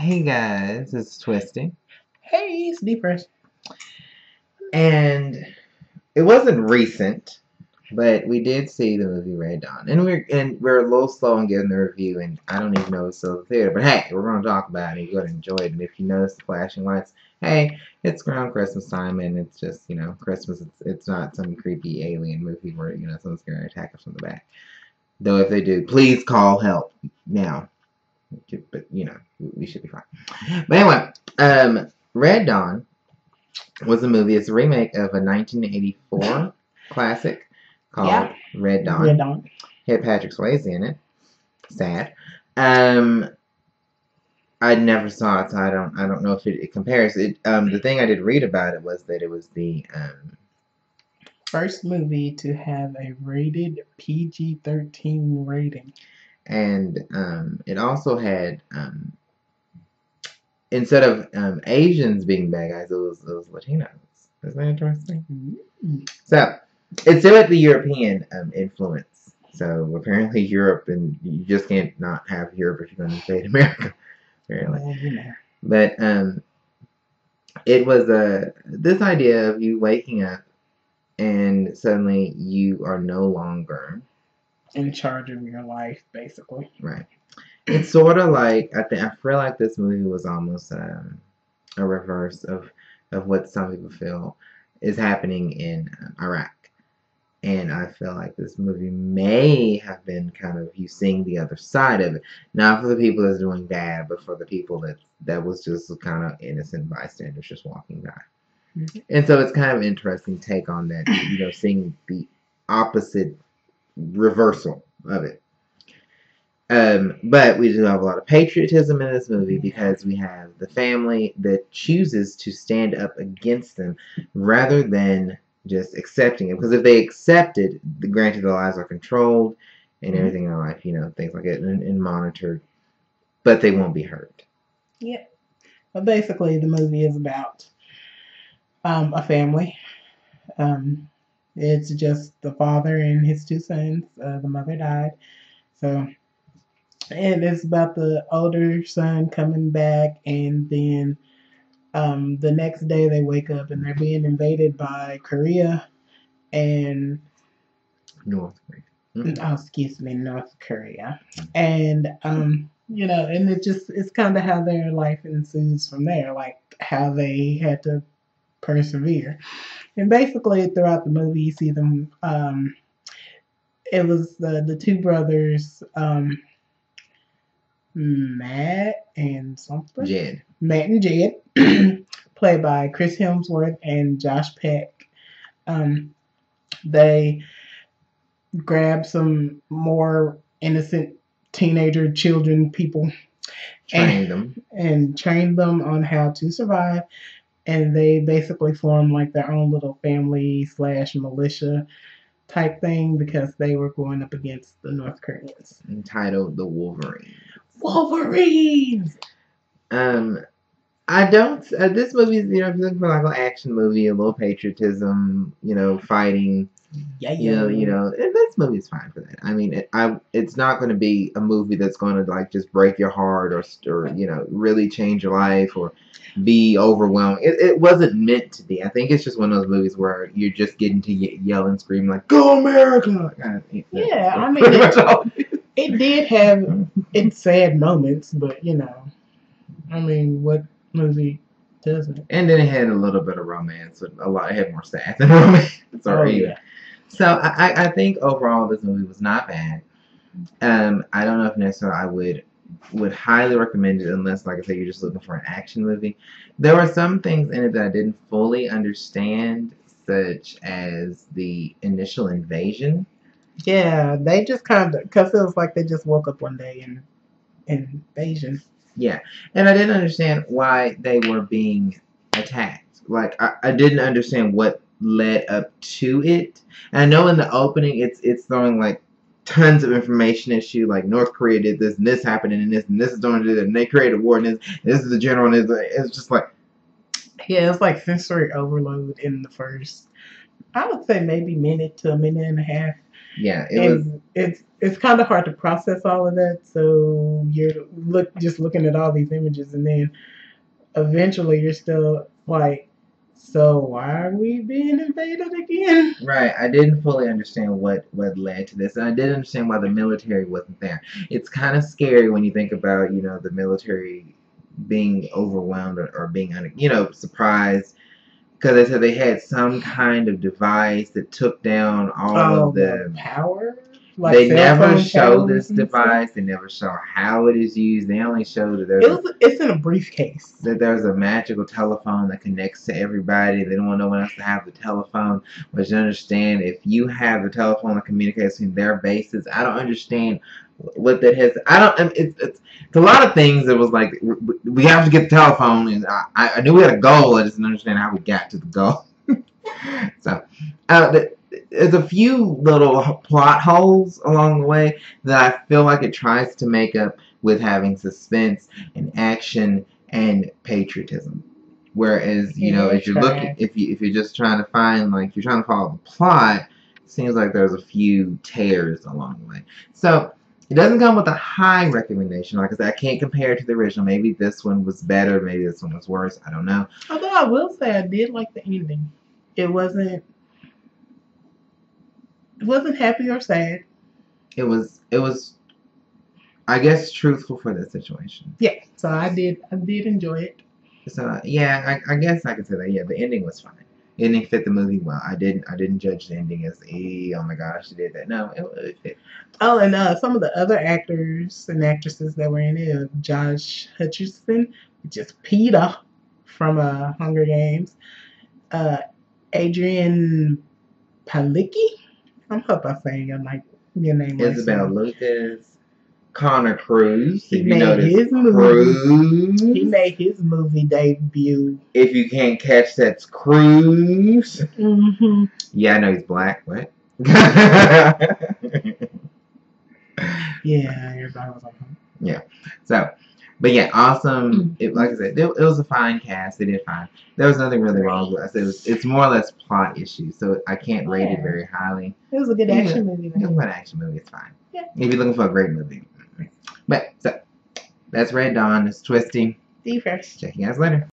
Hey guys, it's Twisty. Hey, it's Deepers. And it wasn't recent, but we did see the movie Red Dawn. And we're a little slow on getting the review, and I don't even know it's still in the theater. But hey, we're gonna talk about it. You're gonna enjoy it. And if you notice the flashing lights, hey, it's around Christmas time, and it's just, Christmas. It's not some creepy alien movie where, someone's gonna attack us from the back. Though if they do, please call help now. But we should be fine. But anyway, Red Dawn was a movie. It's a remake of a 1984 classic called Red Dawn. Red Dawn. It had Patrick Swayze in it. Sad. I never saw it, so I don't know if it compares. The thing I did read about it was that it was the first movie to have a rated PG-13 rating. And it also had instead of Asians being bad guys, it was Latinos. Isn't that interesting? Mm-hmm. So it's still at the European influence. So apparently Europe, and you just can't not have Europe if you're going to invade America. Apparently, but it was this idea of you waking up and suddenly you are no longer in charge of your life, basically. Right. It's sort of like I feel like this movie was almost a reverse of what some people feel is happening in Iraq, and I feel like this movie may have been kind of you seeing the other side of it, not for the people that's doing bad, but for the people that was just kind of innocent bystanders just walking by. Mm-hmm. And so it's kind of an interesting take on that, seeing the opposite reversal of it. But we do have a lot of patriotism in this movie because we have the family that chooses to stand up against them rather than just accepting it. Because if they accept it, granted their lives are controlled and everything in their life, things like it, and monitored, but they won't be hurt. Yeah. But basically, the movie is about a family. It's just the father and his two sons. The mother died. And it's about the older son coming back, and then the next day they wake up and they're being invaded by Korea and North Korea. Mm-hmm. Oh, excuse me, North Korea. And and it's kind of how their life ensues from there, like how they had to persevere. And basically throughout the movie you see them it was the two brothers, Matt and Jed, played by Chris Hemsworth and Josh Peck. They grabbed some more innocent teenager people, trained them on how to survive, and they basically formed like their own little family / militia type thing because they were going up against the North Koreans. Entitled The Wolverines. I don't. This movie is, if you're looking for like an action movie, a little patriotism, fighting. Yeah. And this movie is fine for that. I mean, it's not going to be a movie that's going to like just break your heart or really change your life or be overwhelming. It wasn't meant to be. I think it's just one of those movies where you're just getting to yell and scream like "Go America!" Yeah, I mean, it did have its sad moments, but I mean, what movie doesn't? And then it had a little bit of romance. It had more sad than romance. Yeah. So I think overall this movie was not bad. I don't know if necessarily I would highly recommend it unless, like I said, you're just looking for an action movie. There were some things in it that I didn't fully understand, such as the initial invasion. Yeah, they just because it was like they just woke up one day and invasion. Yeah, and I didn't understand why they were being attacked. Like, I didn't understand what led up to it. And I know in the opening it's throwing like tons of information at you, like North Korea did this and this happened and this is doing this and they created a war and this is the general and it's just like, yeah, it's like sensory overload in the first, I would say maybe minute to a minute and a half. Yeah, it was. And it's kind of hard to process all of that. So you're just looking at all these images, and then eventually you're still like, so why are we being invaded again? Right, I didn't fully understand what led to this, and I didn't understand why the military wasn't there. It's kind of scary when you think about, the military being overwhelmed or being, surprised, because they said they had some kind of device that took down all of the the. power, like They cell never phone show towers this and stuff. device. They never show how it is used. They only show that It's in a briefcase. there's a magical telephone that connects to everybody. They don't want no one else to have the telephone. But you understand, if you have the telephone that communicates between their bases, I don't understand what that has. It's a lot of things. It was like we have to get the telephone, and I knew we had a goal. I just didn't understand how we got to the goal. So, there's a few little plot holes along the way that I feel like it tries to make up with having suspense and action and patriotism. Whereas, as you're looking, if you're just trying to find, like, you're trying to follow the plot, it seems like there's a few tears along the way. So, it doesn't come with a high recommendation. Like I said, I can't compare it to the original. Maybe this one was better. Maybe this one was worse. I don't know. Although I will say I did like the ending. It wasn't happy or sad. It was, I guess, truthful for the situation. Yeah, so I did enjoy it. So yeah, I guess I could say that. Yeah, the ending was fine. The ending fit the movie well. I didn't judge the ending as, oh my gosh, she did that. No, it fit. Oh, and some of the other actors and actresses that were in it, Josh Hutcherson, which is Peter from Hunger Games, Adrian Palicki. I hope I'm saying your name. Isabel Lucas, Connor Cruz. He made his movie debut. If you can't catch, that's Cruz. Mm-hmm. Yeah, I know he's black. What? Yeah, everybody was like, yeah. So, but yeah, awesome. Like I said, it was a fine cast. They did fine. There was nothing really wrong with it. It's more or less plot issues, so I can't rate it very highly. It was a good action movie. It was a good action movie. It's fine. Yeah. If you're looking for a great movie. But so that's Red Dawn. It's twisty. See you first. Check you guys later.